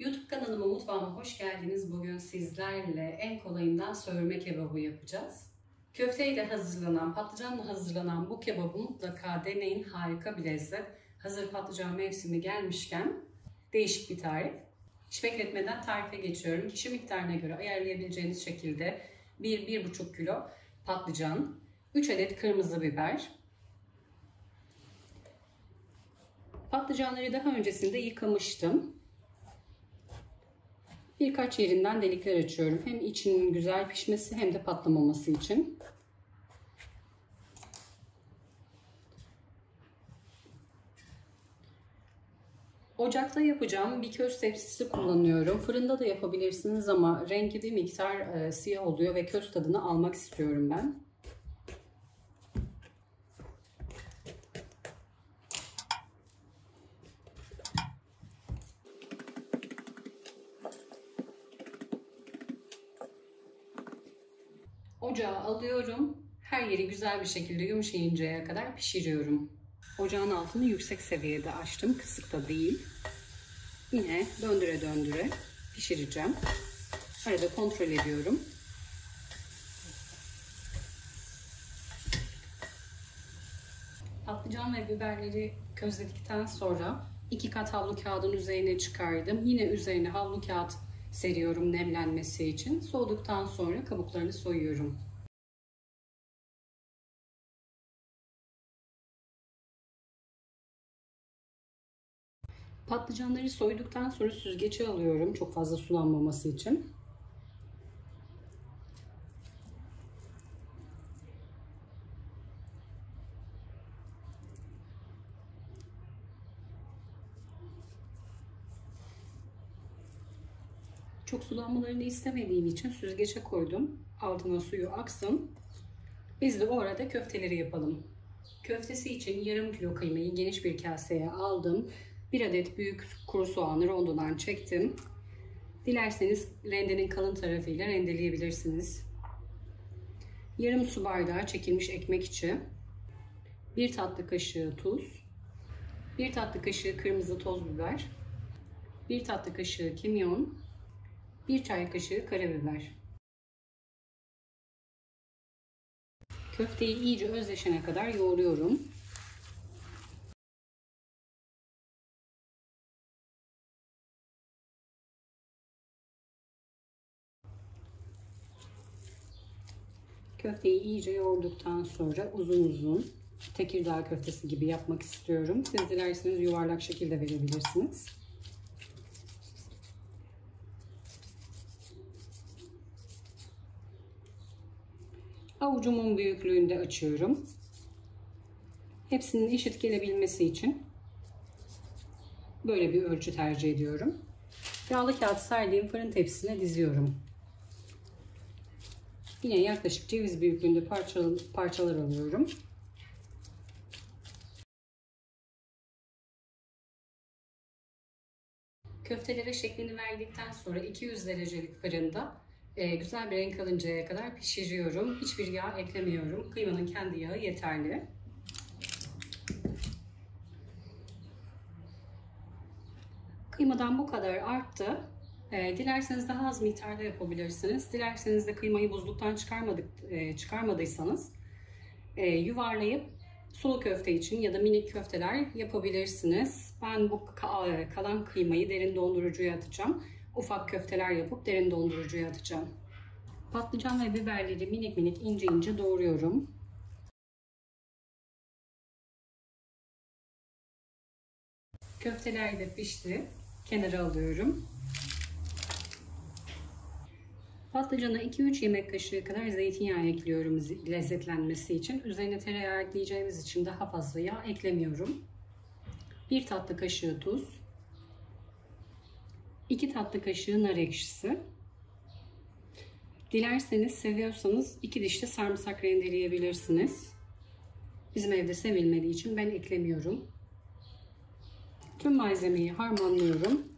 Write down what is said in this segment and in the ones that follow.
YouTube kanalıma, mutfağıma hoş geldiniz. Bugün sizlerle en kolayından söğürme kebabı yapacağız. Köfteyle hazırlanan, patlıcanla hazırlanan bu kebabı mutlaka deneyin. Harika bir lezzet. Hazır patlıcan mevsimi gelmişken değişik bir tarif. Hiç bekletmeden tarife geçiyorum. Kişi miktarına göre ayarlayabileceğiniz şekilde 1-1,5 kilo patlıcan, 3 adet kırmızı biber. Patlıcanları daha öncesinde yıkamıştım. Birkaç yerinden delikler açıyorum. Hem içinin güzel pişmesi hem de patlamaması için. Ocakta yapacağım bir köz tepsisi kullanıyorum. Fırında da yapabilirsiniz ama rengi bir miktar siyah oluyor ve köz tadını almak istiyorum ben. Ocağa alıyorum. Her yeri güzel bir şekilde yumuşayıncaya kadar pişiriyorum. Ocağın altını yüksek seviyede açtım. Kısık da değil. Yine döndüre döndüre pişireceğim. Arada kontrol ediyorum. Patlıcan ve biberleri közledikten sonra 2 kat havlu kağıdın üzerine çıkardım. Yine üzerine havlu kağıt seriyorum nemlenmesi için. Soğuduktan sonra kabuklarını soyuyorum. Patlıcanları soyduktan sonra süzgece alıyorum çok fazla sulanmaması için. Çok sulanmalarını istemediğim için süzgece koydum. Altına suyu aksın. Biz de o arada köfteleri yapalım. Köftesi için yarım kilo kıymayı geniş bir kaseye aldım. 1 adet büyük kuru soğanı rondodan çektim. Dilerseniz rendenin kalın tarafıyla rendeleyebilirsiniz. Yarım su bardağı çekilmiş ekmek içi, 1 tatlı kaşığı tuz, 1 tatlı kaşığı kırmızı toz biber, 1 tatlı kaşığı kimyon, 1 çay kaşığı karabiber. Köfteyi iyice özleşene kadar yoğuruyorum. Köfteyi iyice yoğurduktan sonra uzun uzun Tekirdağ köftesi gibi yapmak istiyorum. Siz dilerseniz yuvarlak şekilde verebilirsiniz. Avucumun büyüklüğünde açıyorum. Hepsinin eşit gelebilmesi için böyle bir ölçü tercih ediyorum. Yağlı kağıt serdiğim fırın tepsisine diziyorum. Yine yaklaşık ceviz büyüklüğünde parçalar alıyorum. Köftelere şeklini verdikten sonra 200 derecelik fırında güzel bir renk alıncaya kadar pişiriyorum. Hiçbir yağ eklemiyorum. Kıymanın kendi yağı yeterli. Kıymadan bu kadar arttı. Dilerseniz daha az miktarda yapabilirsiniz. Dilerseniz de kıymayı buzluktan çıkarmadıysanız yuvarlayıp sulu köfte için ya da minik köfteler yapabilirsiniz. Ben bu kalan kıymayı derin dondurucuya atacağım. Ufak köfteler yapıp derin dondurucuya atacağım. Patlıcan ve biberleri minik minik ince ince doğruyorum. Köfteler de pişti. Kenara alıyorum. Patlıcana 2-3 yemek kaşığı kadar zeytinyağı ekliyorum lezzetlenmesi için. Üzerine tereyağı ekleyeceğimiz için daha fazla yağ eklemiyorum. 1 tatlı kaşığı tuz, 2 tatlı kaşığı nar ekşisi. Dilerseniz, seviyorsanız 2 diş de sarımsak rendeleyebilirsiniz. Bizim evde sevilmediği için ben eklemiyorum. Tüm malzemeyi harmanlıyorum.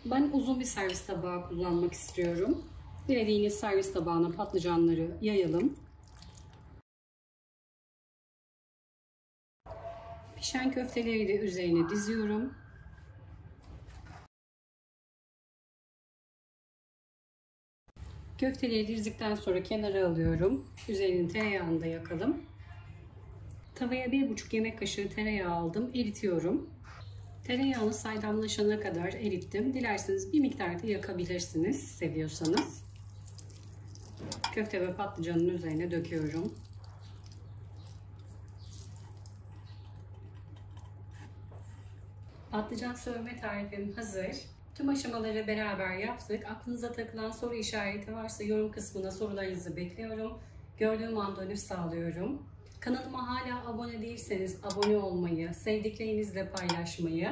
Ben uzun bir servis tabağı kullanmak istiyorum. Dilediğiniz servis tabağına patlıcanları yayalım. Pişen köfteleri de üzerine diziyorum. Köfteleri dizdikten sonra kenara alıyorum. Üzerini tereyağını da yakalım. Tavaya 1,5 yemek kaşığı tereyağı aldım. Eritiyorum. Tereyağını saydamlaşana kadar erittim. Dilerseniz bir miktar da yakabilirsiniz seviyorsanız. Köfte ve patlıcanın üzerine döküyorum. Patlıcan sövme tarifim hazır. Tüm aşamaları beraber yaptık. Aklınıza takılan soru işareti varsa yorum kısmına sorularınızı bekliyorum. Gördüğüm anda dönüş sağlıyorum. Kanalıma hala abone değilseniz abone olmayı, sevdiklerinizle paylaşmayı,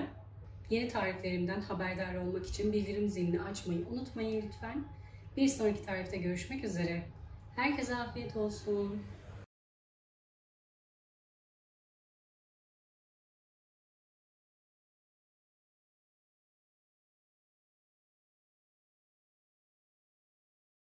yeni tariflerimden haberdar olmak için bildirim zilini açmayı unutmayın lütfen. Bir sonraki tarifte görüşmek üzere. Herkese afiyet olsun.